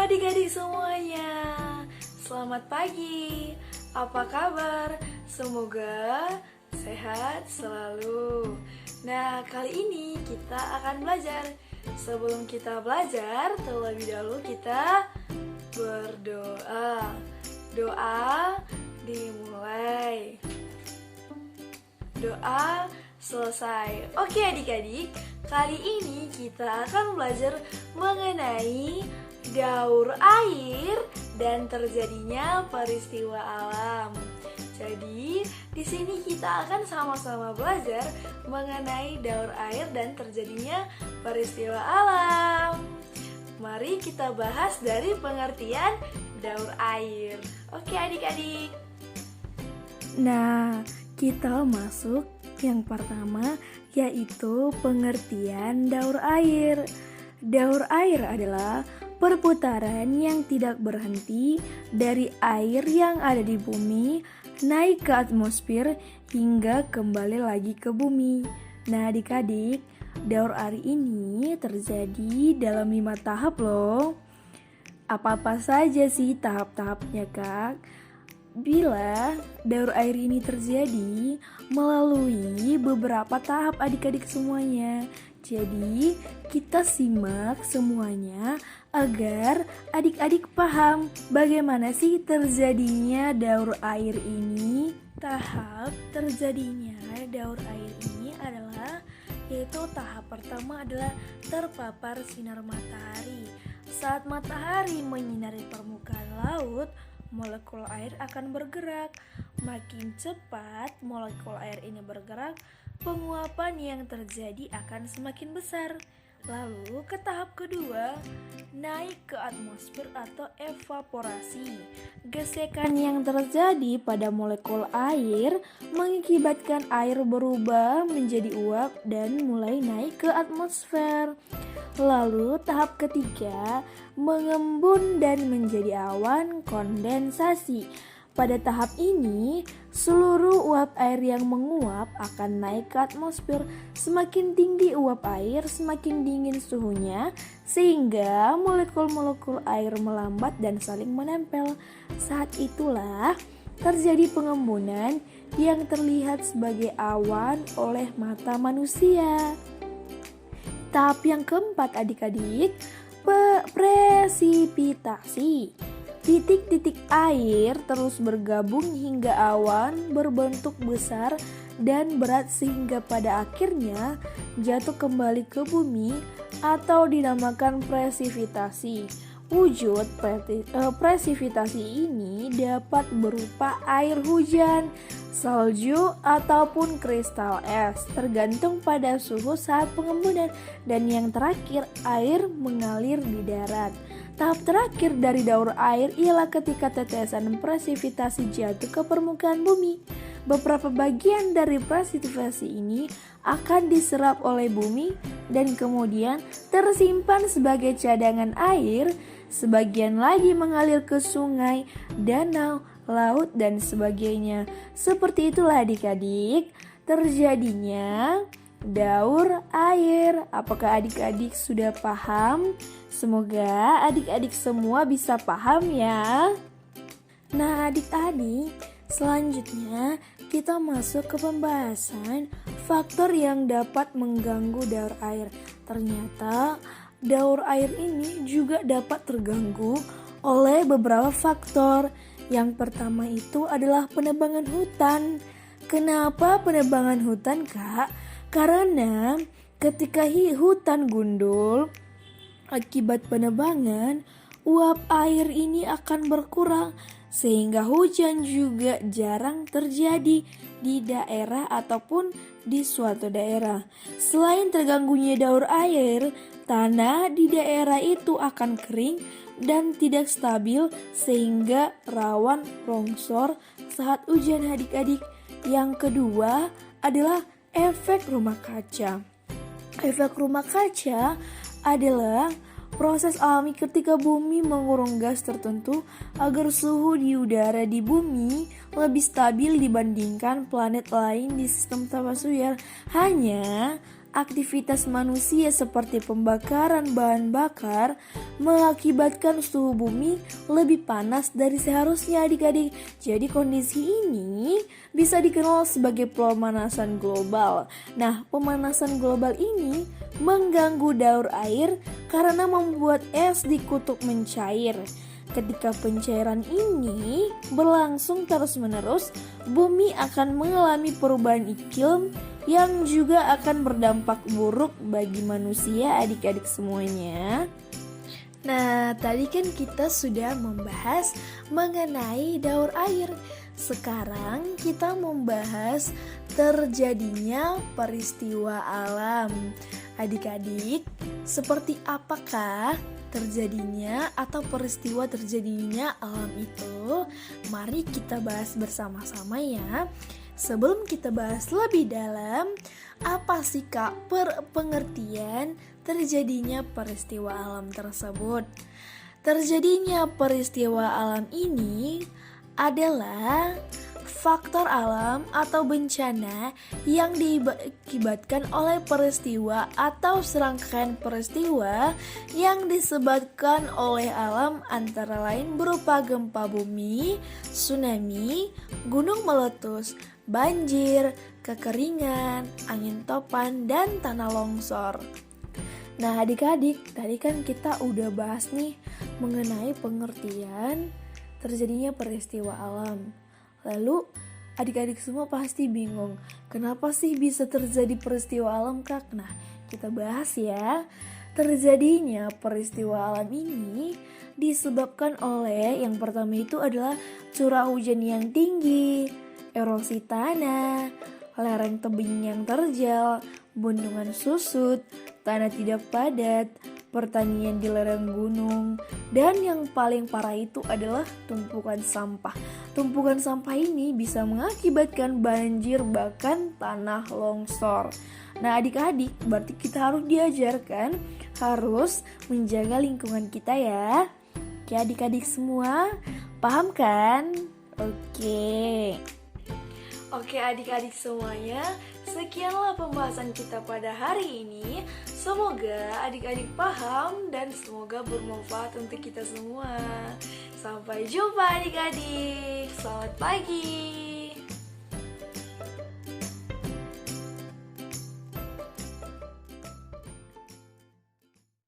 adik-adik semuanya, selamat pagi. Apa kabar? Semoga sehat selalu. Nah, kali ini kita akan belajar. Sebelum kita belajar, terlebih dahulu kita berdoa. Doa dimulai. Doa selesai. Oke adik-adik, kali ini kita akan belajar mengenai daur air dan terjadinya peristiwa alam. Jadi, di sini kita akan sama-sama belajar mengenai daur air dan terjadinya peristiwa alam. Mari kita bahas dari pengertian daur air. Oke adik-adik. Nah, kita masuk yang pertama, yaitu pengertian daur air. Daur air adalah perputaran yang tidak berhenti dari air yang ada di bumi naik ke atmosfer hingga kembali lagi ke bumi. Nah adik-adik, daur air ini terjadi dalam 5 tahap loh. Apa-apa saja sih tahap-tahapnya Kak? Bila daur air ini terjadi melalui beberapa tahap adik-adik semuanya. Jadi kita simak semuanya agar adik-adik paham bagaimana sih terjadinya daur air ini. Tahap terjadinya daur air ini adalah yaitu tahap pertama adalah terpapar sinar matahari. Saat matahari menyinari permukaan laut, molekul air akan bergerak. Makin cepat molekul air ini bergerak, penguapan yang terjadi akan semakin besar. Lalu ke tahap kedua, naik ke atmosfer atau evaporasi. Gesekan yang terjadi pada molekul air mengakibatkan air berubah menjadi uap dan mulai naik ke atmosfer. Lalu tahap ketiga, mengembun dan menjadi awan kondensasi. Pada tahap ini, seluruh uap air yang menguap akan naik ke atmosfer. Semakin tinggi uap air, semakin dingin suhunya, sehingga molekul-molekul air melambat dan saling menempel. Saat itulah terjadi pengembunan yang terlihat sebagai awan oleh mata manusia. Tahap yang keempat adik-adik, presipitasi. Titik-titik air terus bergabung hingga awan berbentuk besar dan berat sehingga pada akhirnya jatuh kembali ke bumi atau dinamakan presipitasi. Wujud presipitasi ini dapat berupa air hujan, salju, ataupun kristal es, tergantung pada suhu saat pengembunan. Dan yang terakhir, air mengalir di darat. Tahap terakhir dari daur air ialah ketika tetesan presipitasi jatuh ke permukaan bumi. Beberapa bagian dari presipitasi ini akan diserap oleh bumi dan kemudian tersimpan sebagai cadangan air. Sebagian lagi mengalir ke sungai, danau, laut, dan sebagainya. Seperti itulah adik-adik terjadinya daur air. Apakah adik-adik sudah paham? Semoga adik-adik semua bisa paham ya. Nah adik-adik, selanjutnya kita masuk ke pembahasan faktor yang dapat mengganggu daur air. Ternyata daur air ini juga dapat terganggu oleh beberapa faktor. Yang pertama itu adalah penebangan hutan. Kenapa penebangan hutan Kak? Karena ketika hutan gundul akibat penebangan, uap air ini akan berkurang sehingga hujan juga jarang terjadi di daerah ataupun di suatu daerah. Selain terganggunya daur air, tanah di daerah itu akan kering dan tidak stabil sehingga rawan longsor saat hujan adik-adik. Yang kedua adalah efek rumah kaca. Efek rumah kaca adalah proses alami ketika bumi mengurung gas tertentu agar suhu di udara di bumi lebih stabil dibandingkan planet lain di sistem tata surya. Hanya Aktivitas manusia seperti pembakaran bahan bakar mengakibatkan suhu bumi lebih panas dari seharusnya adik-adik. Jadi kondisi ini bisa dikenal sebagai pemanasan global. Nah, pemanasan global ini mengganggu daur air karena membuat es di kutub mencair. Ketika pencairan ini berlangsung terus-menerus, bumi akan mengalami perubahan iklim yang juga akan berdampak buruk bagi manusia adik-adik semuanya. Nah, tadi kan kita sudah membahas mengenai daur air. Sekarang kita membahas terjadinya peristiwa alam. Adik-adik, seperti apakah terjadinya atau peristiwa terjadinya alam itu? Mari kita bahas bersama-sama ya. Sebelum kita bahas lebih dalam, apa sih Kak pengertian terjadinya peristiwa alam tersebut? Terjadinya peristiwa alam ini adalah faktor alam atau bencana yang diakibatkan oleh peristiwa atau serangkaian peristiwa yang disebabkan oleh alam, antara lain berupa gempa bumi, tsunami, gunung meletus, banjir, kekeringan, angin topan, dan tanah longsor. Nah adik-adik, tadi kan kita udah bahas nih mengenai pengertian terjadinya peristiwa alam. Lalu adik-adik semua pasti bingung, kenapa sih bisa terjadi peristiwa alam Kak? Nah, kita bahas ya. Terjadinya peristiwa alam ini disebabkan oleh yang pertama itu adalah curah hujan yang tinggi, erosi tanah, lereng tebing yang terjal, bendungan susut, tanah tidak padat, pertanian di lereng gunung, dan yang paling parah itu adalah tumpukan sampah. Tumpukan sampah ini bisa mengakibatkan banjir bahkan tanah longsor. Nah adik-adik, berarti kita harus diajarkan harus menjaga lingkungan kita ya. Oke adik-adik semua, paham kan? Oke adik-adik semuanya, sekianlah pembahasan kita pada hari ini. Semoga adik-adik paham dan semoga bermanfaat untuk kita semua. Sampai jumpa adik-adik. Selamat pagi.